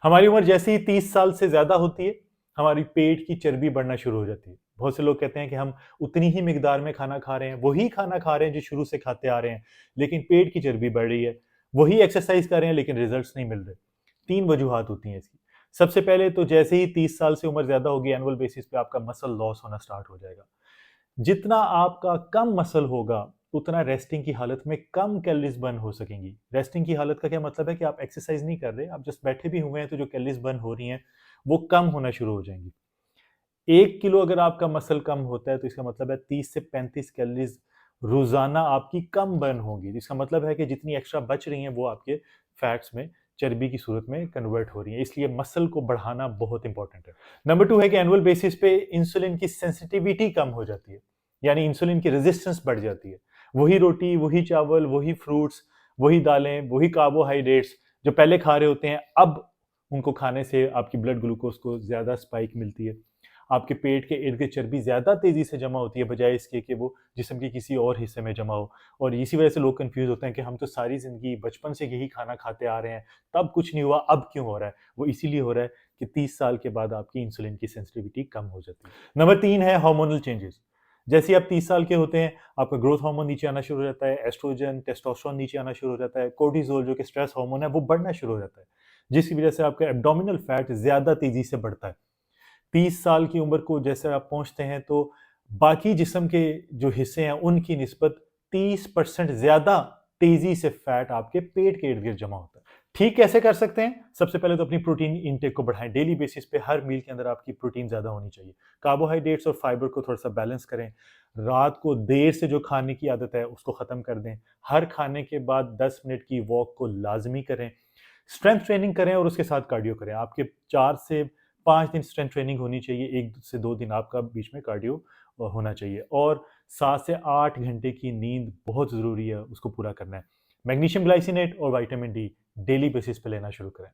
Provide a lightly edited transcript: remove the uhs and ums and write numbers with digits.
हमारी उम्र जैसे ही 30 साल से ज्यादा होती है, हमारी पेट की चर्बी बढ़ना शुरू हो जाती है। बहुत से लोग कहते हैं कि हम उतनी ही मिकदार में खाना खा रहे हैं, वही खाना खा रहे हैं जो शुरू से खाते आ रहे हैं, लेकिन पेट की चर्बी बढ़ रही है। वही एक्सरसाइज कर रहे हैं लेकिन रिजल्ट्स नहीं मिल रहे। तीन वजूहात होती हैं इसकी। सबसे पहले तो जैसे ही 30 साल से उम्र ज्यादा होगी, एनुअल बेसिस पे आपका मसल लॉस होना स्टार्ट हो जाएगा। जितना आपका कम मसल होगा, उतना रेस्टिंग की हालत में कम कैलोरीज बर्न हो सकेंगी। रेस्टिंग की हालत का क्या मतलब है कि आप एक्सरसाइज नहीं कर रहे, आप जस्ट बैठे भी हुए हैं, तो जो कैलोरीज बर्न हो रही हैं वो कम होना शुरू हो जाएंगी। 1 किलो अगर आपका मसल कम होता है तो इसका मतलब है 30 से 35 कैलोरीज रोजाना आपकी कम बर्न होगी, जिसका मतलब है कि जितनी एक्स्ट्रा बच रही हैं वो आपके फैट्स में, चर्बी की सूरत में कन्वर्ट हो रही है। इसलिए मसल को बढ़ाना बहुत इंपॉर्टेंट है। नंबर 2 है कि एनुअल बेसिस पे इंसुलिन की सेंसिटिविटी कम हो जाती है, यानी इंसुलिन की रेजिस्टेंस बढ़ जाती है। वही रोटी, वही चावल, वही फ्रूट्स, वही दालें, वही कार्बोहाइड्रेट्स जो पहले खा रहे होते हैं, अब उनको खाने से आपकी ब्लड ग्लूकोज को ज्यादा स्पाइक मिलती है। आपके पेट के इर्द गिर्द चर्बी ज्यादा तेजी से जमा होती है, बजाय इसके कि वो जिस्म के किसी और हिस्से में जमा हो। और इसी वजह से लोग कंफ्यूज होते हैं कि हम तो सारी जिंदगी बचपन से यही खाना खाते आ रहे हैं, तब कुछ नहीं हुआ, अब क्यों हो रहा है? वो इसीलिए हो रहा है कि 30 साल के बाद आपकी इंसुलिन की सेंसिटिविटी कम हो जाती है। नंबर 3 है हार्मोनल चेंजेस। जैसे ही आप 30 साल के होते हैं, आपका ग्रोथ हार्मोन नीचे आना शुरू हो जाता है, एस्ट्रोजन, टेस्टोस्टेरोन नीचे आना शुरू हो जाता है, कोर्टिसोल जो कि स्ट्रेस हार्मोन है वो बढ़ना शुरू हो जाता है, जिसकी वजह से आपका एब्डोमिनल फैट ज्यादा तेजी से बढ़ता है। 30 साल की उम्र को जैसे आप पहुंचते हैं तो बाकी जिस्म के जो हिस्से हैं उनकी निस्बत 30% ज्यादा तेजी से फैट आपके पेट के इर्द गिर्द जमा होता है। ठीक कैसे कर सकते हैं? सबसे पहले तो अपनी प्रोटीन इनटेक को बढ़ाएं। डेली बेसिस पे हर मील के अंदर आपकी प्रोटीन ज्यादा होनी चाहिए। कार्बोहाइड्रेट्स और फाइबर को थोड़ा सा बैलेंस करें। रात को देर से जो खाने की आदत है उसको खत्म कर दें। हर खाने के बाद 10 मिनट की वॉक को लाजमी करें। स्ट्रेंथ ट्रेनिंग करें और उसके साथ कार्डियो करें। आपके 4 से 5 दिन स्ट्रेंथ ट्रेनिंग होनी चाहिए, 1 से 2 दिन आपका बीच में कार्डियो होना चाहिए। और 7 से 8 घंटे की नींद बहुत ज़रूरी है, उसको पूरा करना है। मैग्नीशियम ग्लाइसिनेट और विटामिन डी डेली बेसिस पे लेना शुरू करें।